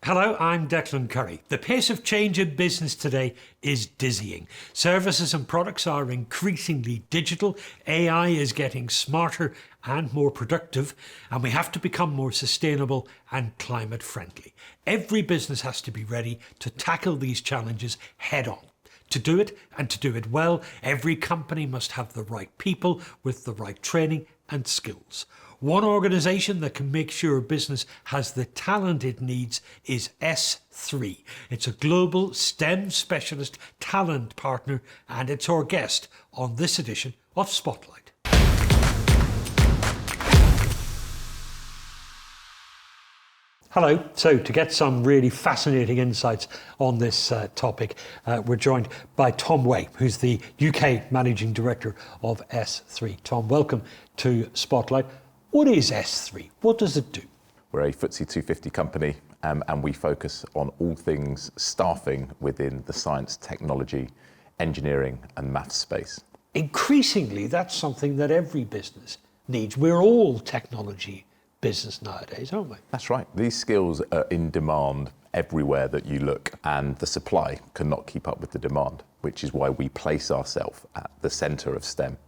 Hello, I'm Declan Curry. The pace of change in business today is dizzying. Services and products are increasingly digital, AI is getting smarter and more productive, and we have to become more sustainable and climate friendly. Every business has to be ready to tackle these challenges head on. To do it, and to do it well, every company must have the right people with the right training and skills. One organisation that can make sure business has the talent it needs is S3. It's a global STEM specialist talent partner, and it's our guest on this edition of Spotlight. Hello. So to get some really fascinating insights on this topic, we're joined by Tom Way, who's the UK Managing Director of S3. Tom, welcome to Spotlight. What is S3? What does it do? We're a FTSE 250 company and we focus on all things staffing within the science, technology, engineering and maths space. Increasingly, that's something that every business needs. We're all technology business nowadays, aren't we? That's right. These skills are in demand everywhere that you look, and the supply cannot keep up with the demand, which is why we place ourselves at the centre of STEM.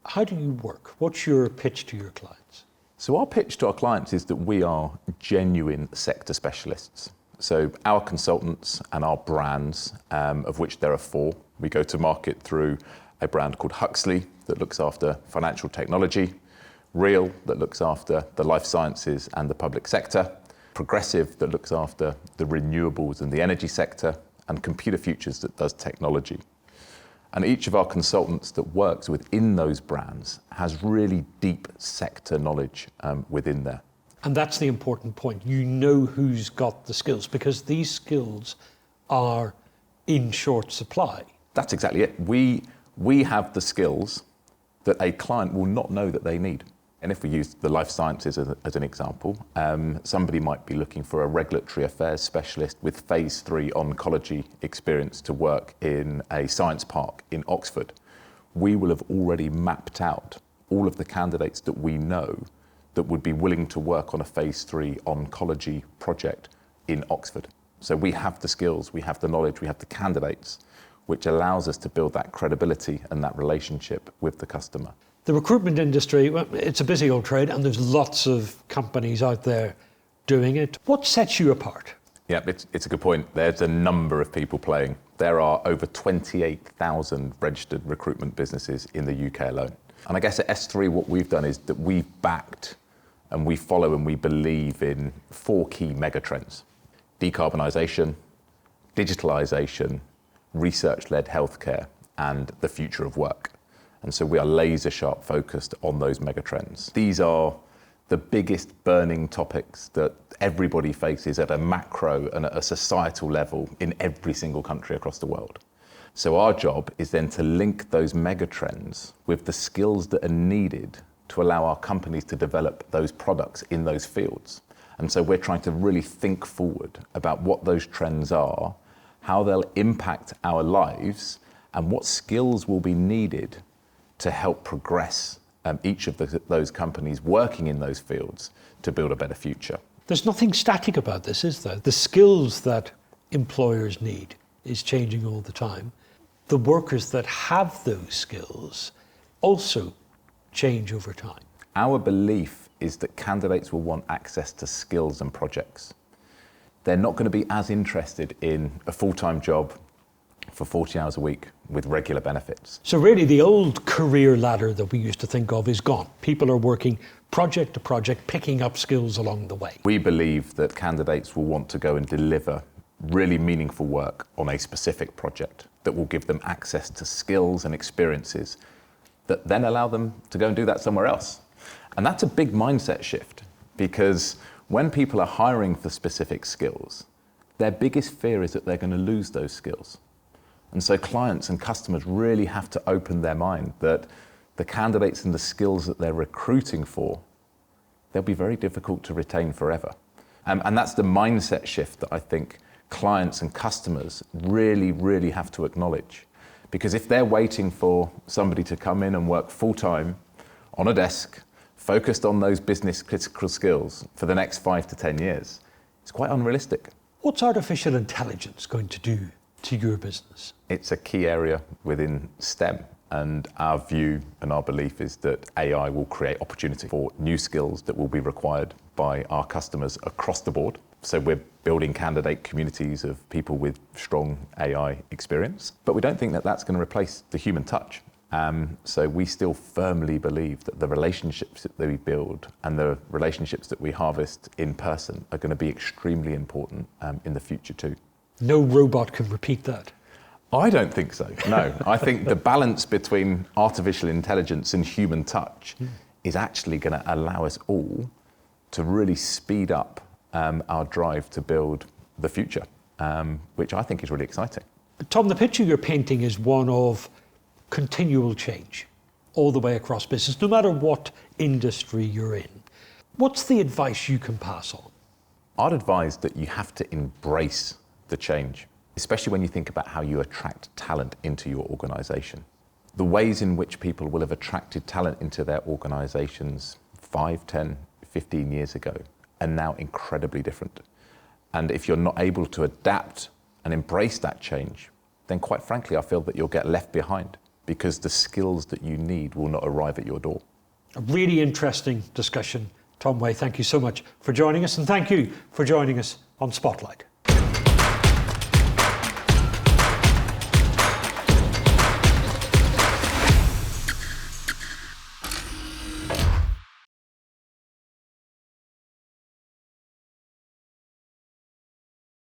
How do you work? What's your pitch to your clients? So our pitch to our clients is that we are genuine sector specialists. So our consultants and our brands, of which there are 4, we go to market through a brand called Huxley that looks after financial technology, Real that looks after the life sciences and the public sector, Progressive that looks after the renewables and the energy sector, and Computer Futures that does technology. And each of our consultants that works within those brands has really deep sector knowledge within there. And that's the important point. You know who's got the skills, because these skills are in short supply. That's exactly it. We have the skills that a client will not know that they need. And if we use the life sciences as an example, somebody might be looking for a regulatory affairs specialist with phase 3 oncology experience to work in a science park in Oxford. We will have already mapped out all of the candidates that we know that would be willing to work on a phase 3 oncology project in Oxford. So we have the skills, we have the knowledge, we have the candidates, which allows us to build that credibility and that relationship with the customer. The recruitment industry, well, it's a busy old trade, and there's lots of companies out there doing it. What sets you apart? Yeah, it's a good point. There's a number of people playing. There are over 28,000 registered recruitment businesses in the UK alone. And I guess at S3, what we've done is that we've backed and we follow and we believe in 4 key megatrends: decarbonisation, digitalisation, research-led healthcare, and the future of work. And so we are laser sharp focused on those megatrends. These are the biggest burning topics that everybody faces at a macro and at a societal level in every single country across the world. So our job is then to link those megatrends with the skills that are needed to allow our companies to develop those products in those fields. And so we're trying to really think forward about what those trends are, how they'll impact our lives, and what skills will be needed to help progress each of those companies working in those fields to build a better future. There's nothing static about this, is there? The skills that employers need is changing all the time. The workers that have those skills also change over time. Our belief is that candidates will want access to skills and projects. They're not going to be as interested in a full-time job for 40 hours a week with regular benefits. So really the old career ladder that we used to think of is gone. People are working project to project, picking up skills along the way. We believe that candidates will want to go and deliver really meaningful work on a specific project that will give them access to skills and experiences that then allow them to go and do that somewhere else. And that's a big mindset shift, because when people are hiring for specific skills, their biggest fear is that they're going to lose those skills. And so clients and customers really have to open their mind that the candidates and the skills that they're recruiting for, they'll be very difficult to retain forever. And that's the mindset shift that I think clients and customers really, really have to acknowledge. Because if they're waiting for somebody to come in and work full-time on a desk, focused on those business critical skills for the next 5 to 10 years, it's quite unrealistic. What's artificial intelligence going to do to your business? It's a key area within STEM, and our view and our belief is that AI will create opportunity for new skills that will be required by our customers across the board. So we're building candidate communities of people with strong AI experience, but we don't think that that's going to replace the human touch. So we still firmly believe that the relationships that we build and the relationships that we harvest in person are going to be extremely important in the future too. No robot can repeat that. I don't think so, no. I think the balance between artificial intelligence and human touch is actually going to allow us all to really speed up our drive to build the future, which I think is really exciting. Tom, the picture you're painting is one of continual change all the way across business, no matter what industry you're in. What's the advice you can pass on? I'd advise that you have to embrace the change, especially when you think about how you attract talent into your organisation. The ways in which people will have attracted talent into their organisations 5, 10, 15 years ago are now incredibly different. And if you're not able to adapt and embrace that change, then quite frankly, I feel that you'll get left behind because the skills that you need will not arrive at your door. A really interesting discussion. Tom Way, thank you so much for joining us, and thank you for joining us on Spotlight.